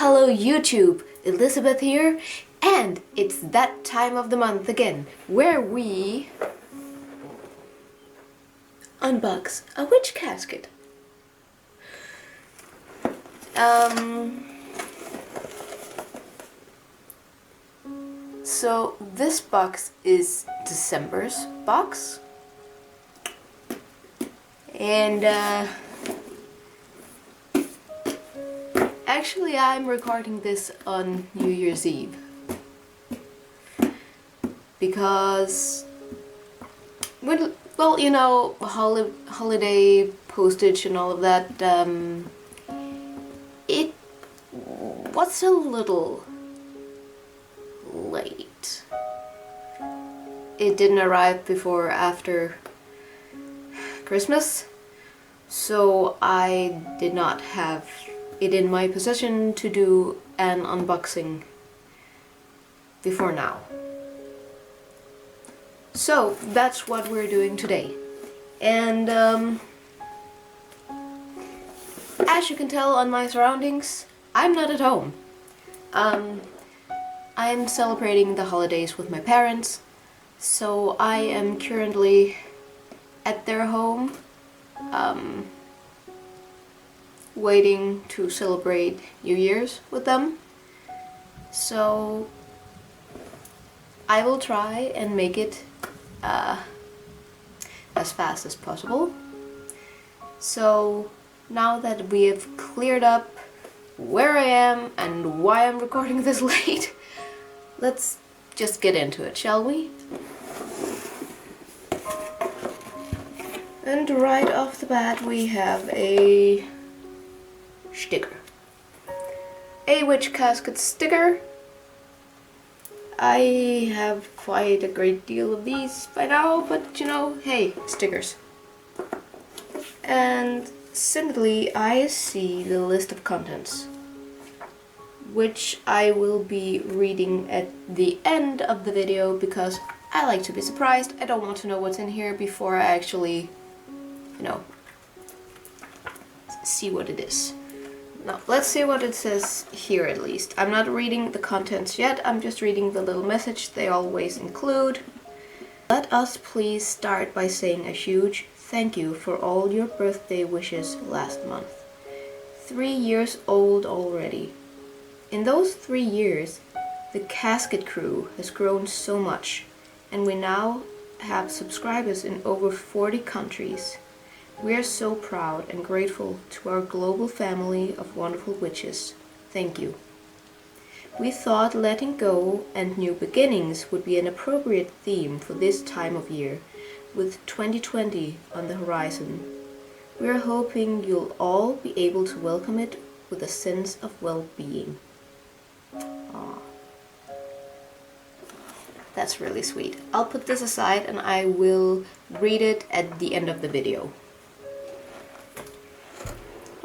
Hello YouTube, Elizabeth here, and it's that time of the month again, where we unbox a witch casket. So this box is December's box, and actually I'm recording this on New Year's Eve because, well, you know, holiday postage and all of that, it was a little late. It didn't arrive before after Christmas, so I did not have it in my possession to do an unboxing before now. So that's what we're doing today. And as you can tell on my surroundings, I'm not at home. I'm celebrating the holidays with my parents, so I am currently at their home, waiting to celebrate New Year's with them. So I will try and make it as fast as possible. So now that we have cleared up where I am and why I'm recording this late, let's just get into it, shall we? And right off the bat we have a sticker. A witch casket sticker. I have quite a great deal of these by now, but you know, hey, stickers. And secondly, I see the list of contents, which I will be reading at the end of the video because I like to be surprised. I don't want to know what's in here before I actually, you know, see what it is. Now, let's see what it says here at least. I'm not reading the contents yet, I'm just reading the little message they always include. Let us please start by saying a huge thank you for all your birthday wishes last month. 3 years old already. In those 3 years, the Casket crew has grown so much, and we now have subscribers in over 40 countries. We are so proud and grateful to our global family of wonderful witches. Thank you. We thought letting go and new beginnings would be an appropriate theme for this time of year, with 2020 on the horizon. We are hoping you'll all be able to welcome it with a sense of well-being. Aww. That's really sweet. I'll put this aside and I will read it at the end of the video.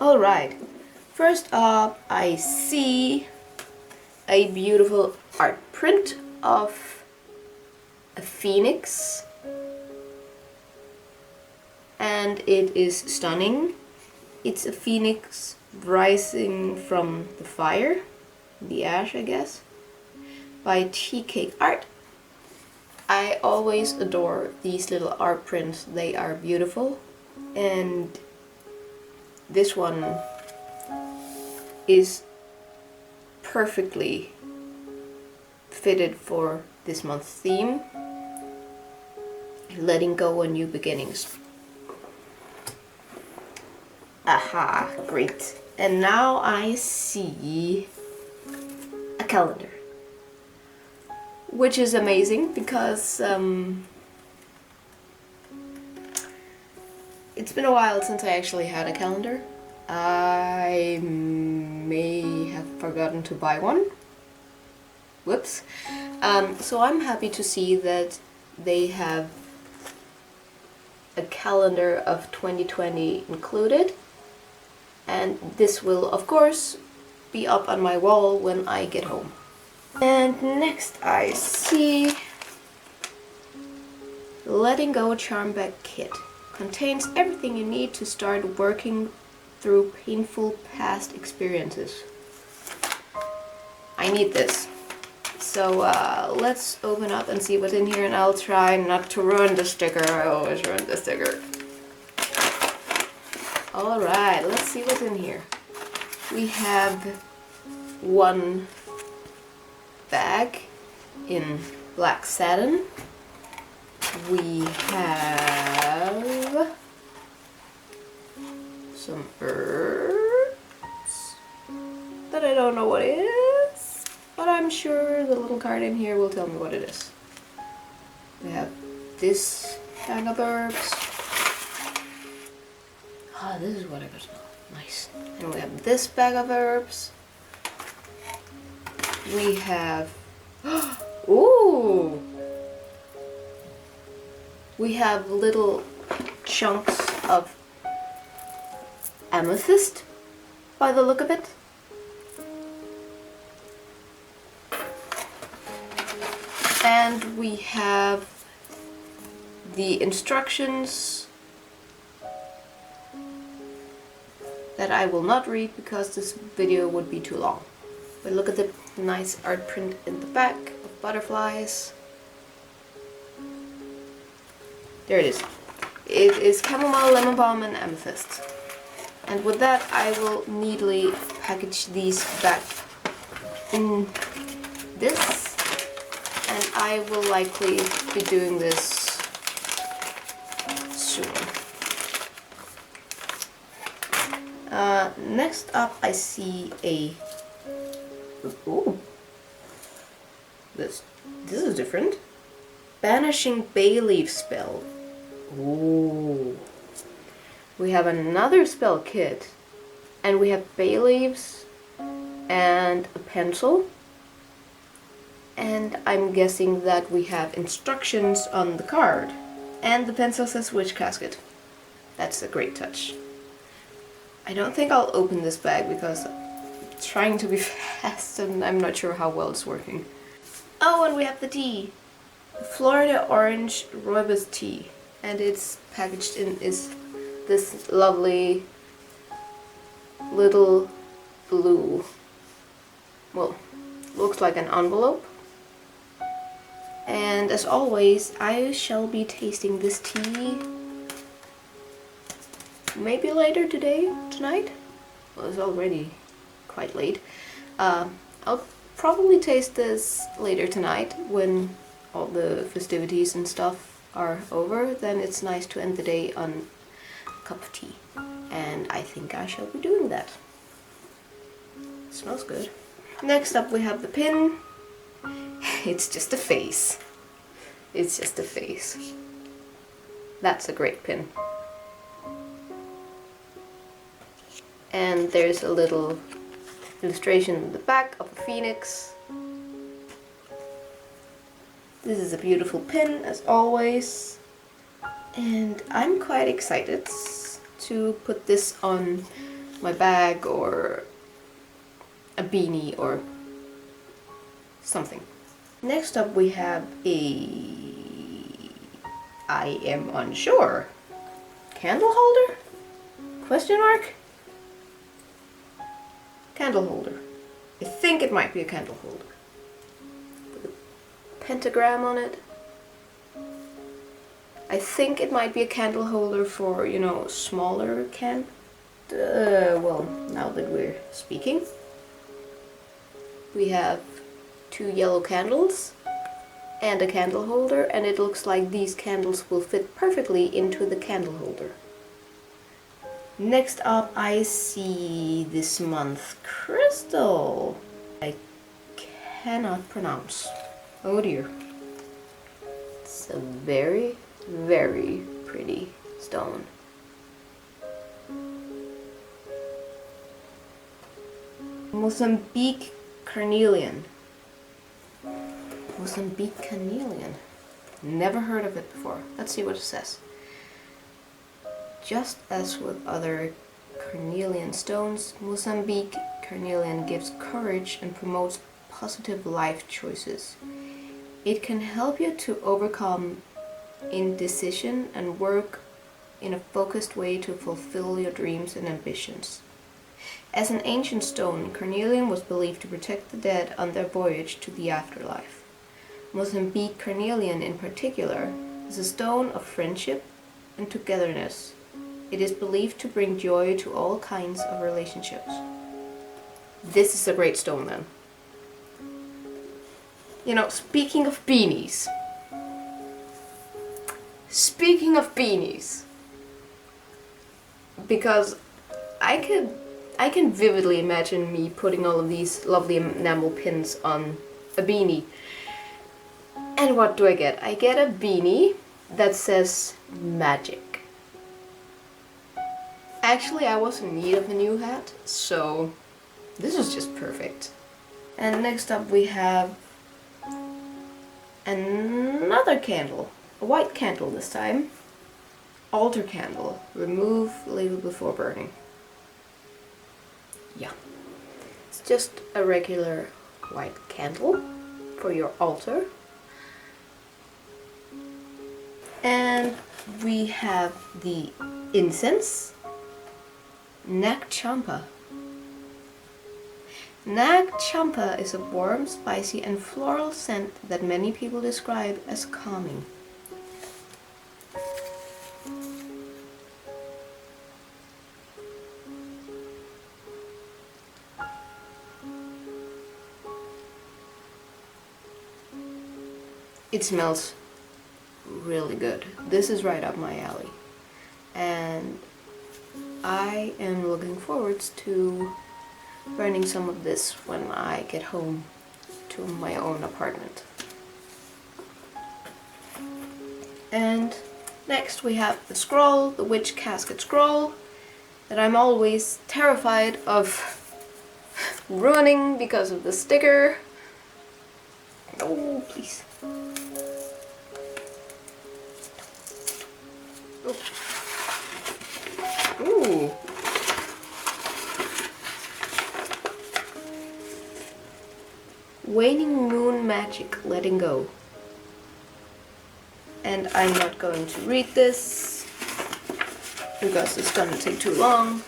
Alright, first up I see a beautiful art print of a phoenix, and it is stunning. It's a phoenix rising from the fire, the ash I guess, by Tea Cake Art. I always adore these little art prints, they are beautiful, and this one is perfectly fitted for this month's theme, letting go and new beginnings. Aha, great. And now I see a calendar, which is amazing because it's been a while since I actually had a calendar. I may have forgotten to buy one. Whoops. So I'm happy to see that they have a calendar of 2020 included. And this will, of course, be up on my wall when I get home. And next I see Letting Go Charm Bag Kit. Contains everything you need to start working through painful past experiences. I need this. So let's open up and see what's in here, and I'll try not to ruin the sticker. I always ruin the sticker. Alright, let's see what's in here. We have one bag in black satin. We have some herbs that I don't know what it is, but I'm sure the little card in here will tell me what it is. We have this bag of herbs. Ah, this is what I got. Nice. And we have this bag of herbs. We have... Ooh! We have little chunks of amethyst, by the look of it. And we have the instructions that I will not read because this video would be too long. But look at the nice art print in the back of butterflies. There it is. It is chamomile, lemon balm, and amethyst. And with that, I will neatly package these back in this. And I will likely be doing this soon. Next up, I see a... Ooh. This is different. Banishing bay leaf spell. Ooh. We have another spell kit, and we have bay leaves and a pencil, and I'm guessing that we have instructions on the card, and the pencil says witch casket. That's a great touch. I don't think I'll open this bag because I'm trying to be fast and I'm not sure how well it's working. Oh, and we have the tea. Florida Orange Rooibos tea, and it's packaged in this lovely little blue, well, looks like an envelope. And as always, I shall be tasting this tea maybe later tonight. Well, it's already quite late. I'll probably taste this later tonight when all the festivities and stuff are over. Then it's nice to end the day on a cup of tea, and I think I shall be doing that. It smells good. Next up we have the pin. It's just a face. It's just a face. That's a great pin. And there's a little illustration in the back of a phoenix. This is a beautiful pin, as always, and I'm quite excited to put this on my bag or a beanie or something. Next up we have a... I am unsure. Candle holder? Question mark? Candle holder. I think it might be a candle holder. With a pentagram on it. I think it might be a candle holder for, you know, smaller well, now that we're speaking. We have 2 yellow candles and a candle holder, and it looks like these candles will fit perfectly into the candle holder. Next up, I see this month crystal. I cannot pronounce. Oh dear. It's a very, very pretty stone. Mozambique carnelian. Mozambique carnelian. Never heard of it before. Let's see what it says. Just as with other carnelian stones, Mozambique carnelian gives courage and promotes positive life choices. It can help you to overcome indecision and work in a focused way to fulfill your dreams and ambitions. As an ancient stone, carnelian was believed to protect the dead on their voyage to the afterlife. Mozambique carnelian in particular is a stone of friendship and togetherness. It is believed to bring joy to all kinds of relationships. This is a great stone then. You know, speaking of beanies. Because I can vividly imagine me putting all of these lovely enamel pins on a beanie. And what do I get? I get a beanie that says magic. Actually, I was in need of a new hat, so this is just perfect. And next up we have another candle. A white candle this time. Altar candle. Remove label before burning. Yeah. It's just a regular white candle for your altar. And we have the incense. Nag Champa. Nag Champa is a warm, spicy and floral scent that many people describe as calming. It smells really good. This is right up my alley. And I am looking forward to burning some of this when I get home to my own apartment. And next we have the scroll, the Witch Casket scroll, that I'm always terrified of ruining because of the sticker. Oh, please. Ooh. Waning Moon Magic, Letting Go. And I'm not going to read this because it's gonna take too long.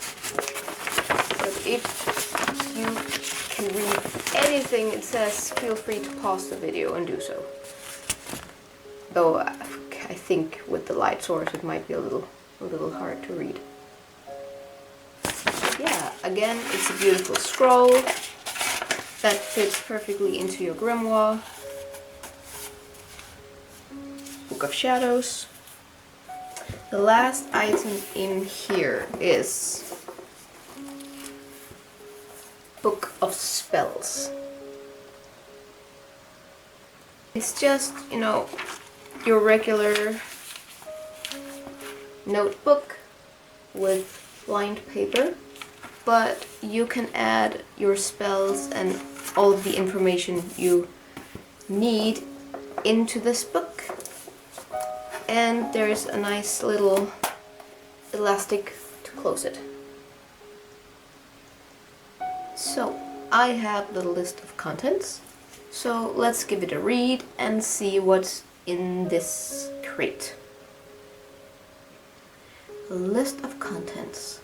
But if you can read anything it says, feel free to pause the video and do so. Though I think with the light source it might be a little hard to read. Yeah, again, it's a beautiful scroll that fits perfectly into your grimoire. Book of Shadows. The last item in here is Book of Spells. It's just, you know, your regular notebook with lined paper, but you can add your spells and all of the information you need into this book. And there's a nice little elastic to close it. So I have the list of contents. So let's give it a read and see what's in this crate. List of contents.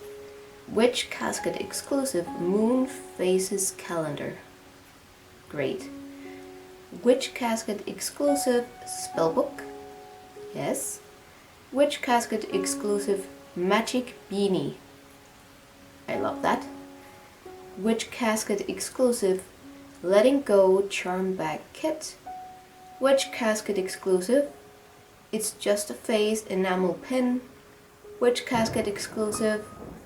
Witch Casket exclusive Moon Phases calendar. Great. Witch Casket exclusive spellbook. Yes. Witch Casket exclusive magic beanie. I love that. Witch Casket exclusive Letting Go charm bag kit. Witch Casket exclusive It's Just a Face enamel pin. Witch Casket exclusive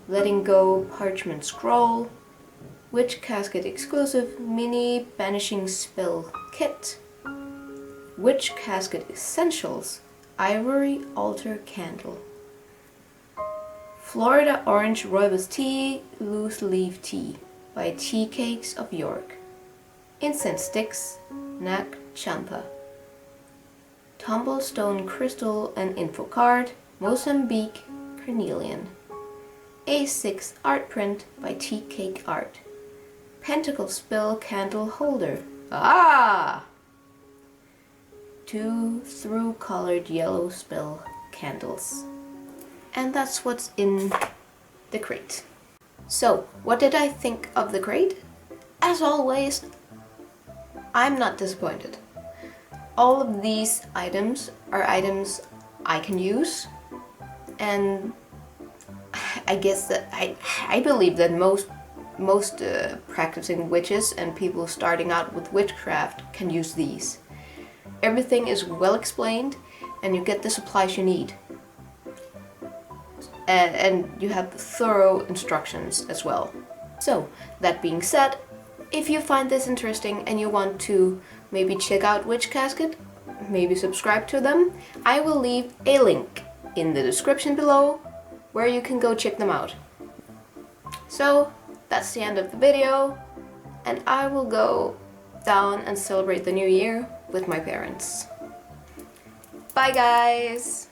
Letting Go parchment scroll. Witch Casket exclusive mini banishing spell kit. Witch Casket essentials ivory altar candle. Florida orange rooibos tea loose leaf tea by Tea Cakes of York. Incense sticks Nag Champa. Tumblestone crystal and info card Mozambique carnelian. A6 art print by Tea Cake Art. Pentacle spell candle holder. Ah! 2 through colored yellow spell candles. And that's what's in the crate. So, what did I think of the crate? As always, I'm not disappointed. All of these items are items I can use, and I guess that I believe that most practicing witches and people starting out with witchcraft can use these. Everything is well explained, and you get the supplies you need. And you have thorough instructions as well. So, that being said, if you find this interesting and you want to maybe check out Witch Casket, maybe subscribe to them, I will leave a link in the description below where you can go check them out. So, that's the end of the video, and I will go down and celebrate the new year with my parents. Bye guys!